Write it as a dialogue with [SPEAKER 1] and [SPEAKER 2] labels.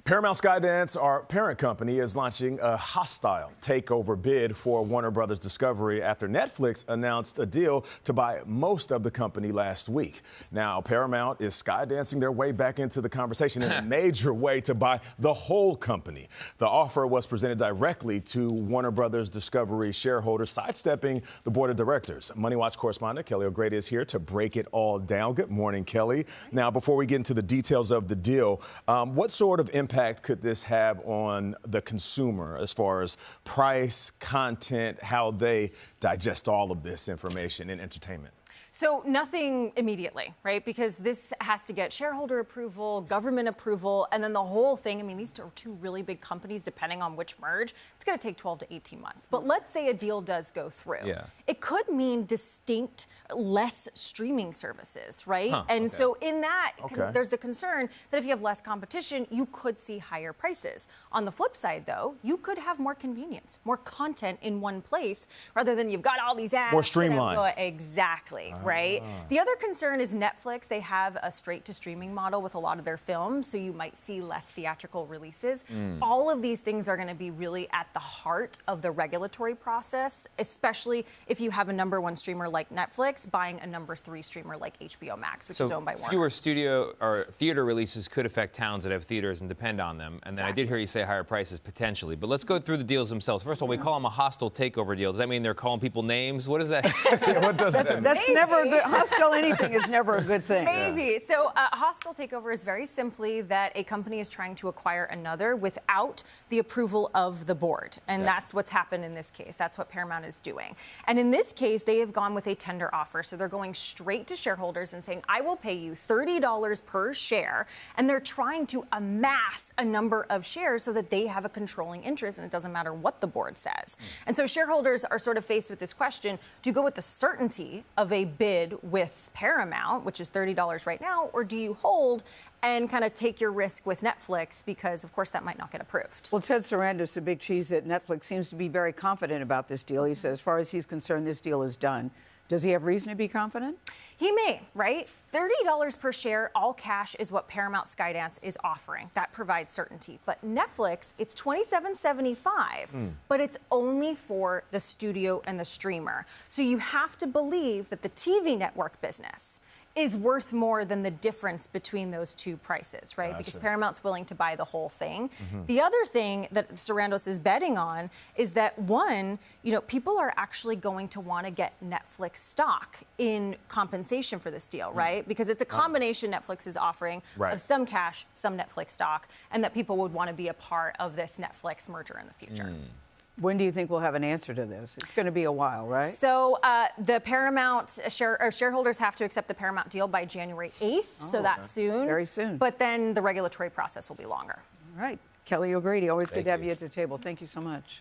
[SPEAKER 1] Paramount Skydance, our parent company, is launching a hostile takeover bid for Warner Brothers Discovery after Netflix announced a deal to buy most of the company last week. Now, Paramount is skydancing their way back into the conversation in a major way to buy the whole company. The offer was presented directly to Warner Brothers Discovery shareholders, sidestepping the board of directors. MoneyWatch correspondent Kelly O'Grady is here to break it all down. Good morning, Kelly. Now, before we get into the details of the deal, what sort of impact could this have on the consumer as far as price, content, how they digest all of this information in entertainment?
[SPEAKER 2] So nothing immediately, right? Because this has to get shareholder approval, government approval, and then the whole thing. I mean, these are two really big companies, depending on which merge. It's going to take 12 to 18 months. But let's say a deal does go through.
[SPEAKER 3] Yeah.
[SPEAKER 2] It could mean distinct, less streaming services, right? So in that, there's the concern that if you have less competition, you could see higher prices. On the flip side, though, you could have more convenience, more content in one place, rather than you've got all these ads.
[SPEAKER 1] More streamlined.
[SPEAKER 2] Exactly. Right? The other concern is Netflix. They have a straight-to-streaming model with a lot of their films, so you might see less theatrical releases. All of these things are going to be really at the heart of the regulatory process, especially if you have a number one streamer like Netflix buying a number three streamer like HBO Max, which is owned by Warner.
[SPEAKER 3] Fewer studio or theater releases could affect towns that have theaters and depend on them. And then I did hear you say higher prices potentially. But let's go through the deals themselves. First of all, we call them a hostile takeover deal. Does that mean they're calling people names? What is that?
[SPEAKER 1] What does that mean?
[SPEAKER 4] That's never a good, hostile anything is never a good thing.
[SPEAKER 2] Maybe. So a hostile takeover is very simply that a company is trying to acquire another without the approval of the board. And that's what's happened in this case. That's what Paramount is doing. And in this case, they have gone with a tender offer. So they're going straight to shareholders and saying, I will pay you $30 per share. And they're trying to amass a number of shares so that they have a controlling interest, and it doesn't matter what the board says. And so shareholders are sort of faced with this question: do you go with the certainty of a bid with Paramount, which is $30 right now, or do you hold and kind of take your risk with Netflix, because, of course, that might not get approved?
[SPEAKER 4] Well, Ted Sarandos, the big cheese at Netflix, seems to be very confident about this deal. He says, as far as he's concerned, this deal is done. Does he have reason to be confident?
[SPEAKER 2] He may, right? $30 per share, all cash, is what Paramount Skydance is offering. That provides certainty. But Netflix, it's $27.75, but it's only for the studio and the streamer. So you have to believe that the TV network business is worth more than the difference between those two prices, right? Because Paramount's willing to buy the whole thing. The other thing that Sarandos is betting on is that, one, people are actually going to want to get Netflix stock in compensation for this deal, right? Because it's a combination Netflix is offering of some cash, some Netflix stock, and that people would want to be a part of this Netflix merger in the future.
[SPEAKER 4] When do you think we'll have an answer to this? It's going to be a while, right?
[SPEAKER 2] So the Paramount shareholders have to accept the Paramount deal by January 8th, so that's soon.
[SPEAKER 4] Very soon.
[SPEAKER 2] But then the regulatory process will be longer.
[SPEAKER 4] All right. Kelly O'Grady, always good to have you at the table. Thank you so much.